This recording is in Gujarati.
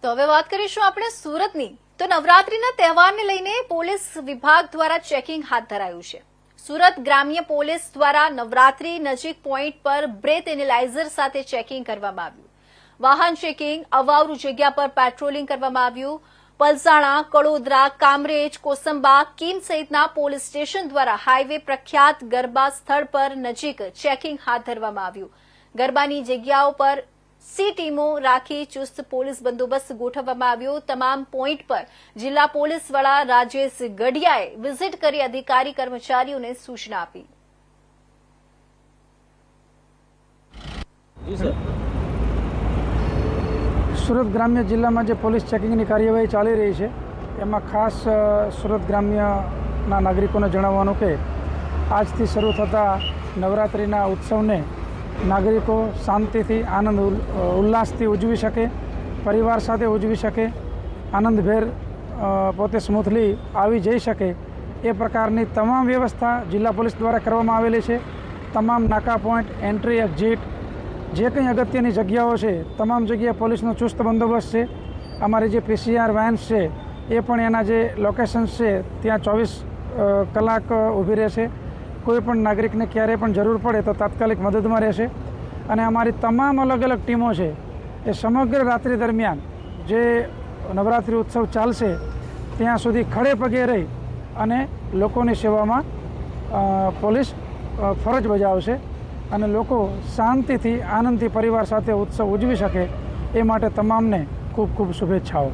તો હવે વાત કરીશું આપણે સુરતની। તો નવરાત્રીના તહેવારને લઈને પોલીસ વિભાગ દ્વારા ચેકિંગ હાથ ધરાયું છે। સુરત ગ્રામ્ય પોલીસ દ્વારા નવરાત્રી નજીક પોઈન્ટ પર બ્રેથ એનાલાઇઝર સાથે ચેકિંગ કરવામાં આવ્યું। વાહન ચેકિંગ, અવાવરૂ જગ્યા પર પેટ્રોલિંગ કરવામાં આવ્યું। પલસાણા, કડોદરા, કામરેજ, કોસંબા, કીમ સહિતના પોલીસ સ્ટેશન દ્વારા હાઈવે પ્રખ્યાત ગરબા સ્થળ પર નજીક ચેકિંગ હાથ ધરવામાં આવ્યું। ગરબાની જગ્યાઓ પર સી ટીમો રાખી ચુસ્ત પોલીસ બંદોબસ્ત ગોઠવવામાં આવ્યો। તમામ પોઈન્ટ પર જિલ્લા પોલીસ વડા રાજેશ ગઢિયાએ વિઝિટ કરી અધિકારી કર્મચારીઓને સૂચના આપી। સુરત ગ્રામ્ય જિલ્લામાં જે પોલીસ ચેકિંગની કાર્યવાહી ચાલી રહી છે એમાં ખાસ સુરત ગ્રામ્યના નાગરિકોને જણાવવાનું કે આજથી શરૂ થતા નવરાત્રિના ઉત્સવને નાગરિકો શાંતિથી આનંદ ઉલ્લાસથી ઉજવી શકે, પરિવાર સાથે ઉજવી શકે, આનંદભેર પોતે સ્મૂથલી આવી જઈ શકે એ પ્રકારની તમામ વ્યવસ્થા જિલ્લા પોલીસ દ્વારા કરવામાં આવેલી છે। તમામ નાકા પોઈન્ટ, એન્ટ્રી, એક્ઝિટ, જે કંઈ અગત્યની જગ્યાઓ છે તમામ જગ્યાએ પોલીસનો ચુસ્ત બંદોબસ્ત છે। અમારી જે પીસીઆર વેન્સ છે એ પણ એના જે લોકેશન્સ છે ત્યાં 24 કલાક ઊભી રહેશે। કોઈ પણ નાગરિકને ક્યારેય પણ જરૂર પડે તો તાત્કાલિક મદદમાં રહેશે। અને અમારી તમામ અલગ અલગ ટીમો છે એ સમગ્ર રાત્રિ દરમિયાન જે નવરાત્રિ ઉત્સવ ચાલશે ત્યાં સુધી ખડે પગે રહી અને લોકોની સેવામાં પોલીસ ફરજ બજાવશે અને લોકો શાંતિથી, આનંદથી પરિવાર સાથે ઉત્સવ ઉજવી શકે એ માટે તમામને ખૂબ ખૂબ શુભેચ્છાઓ।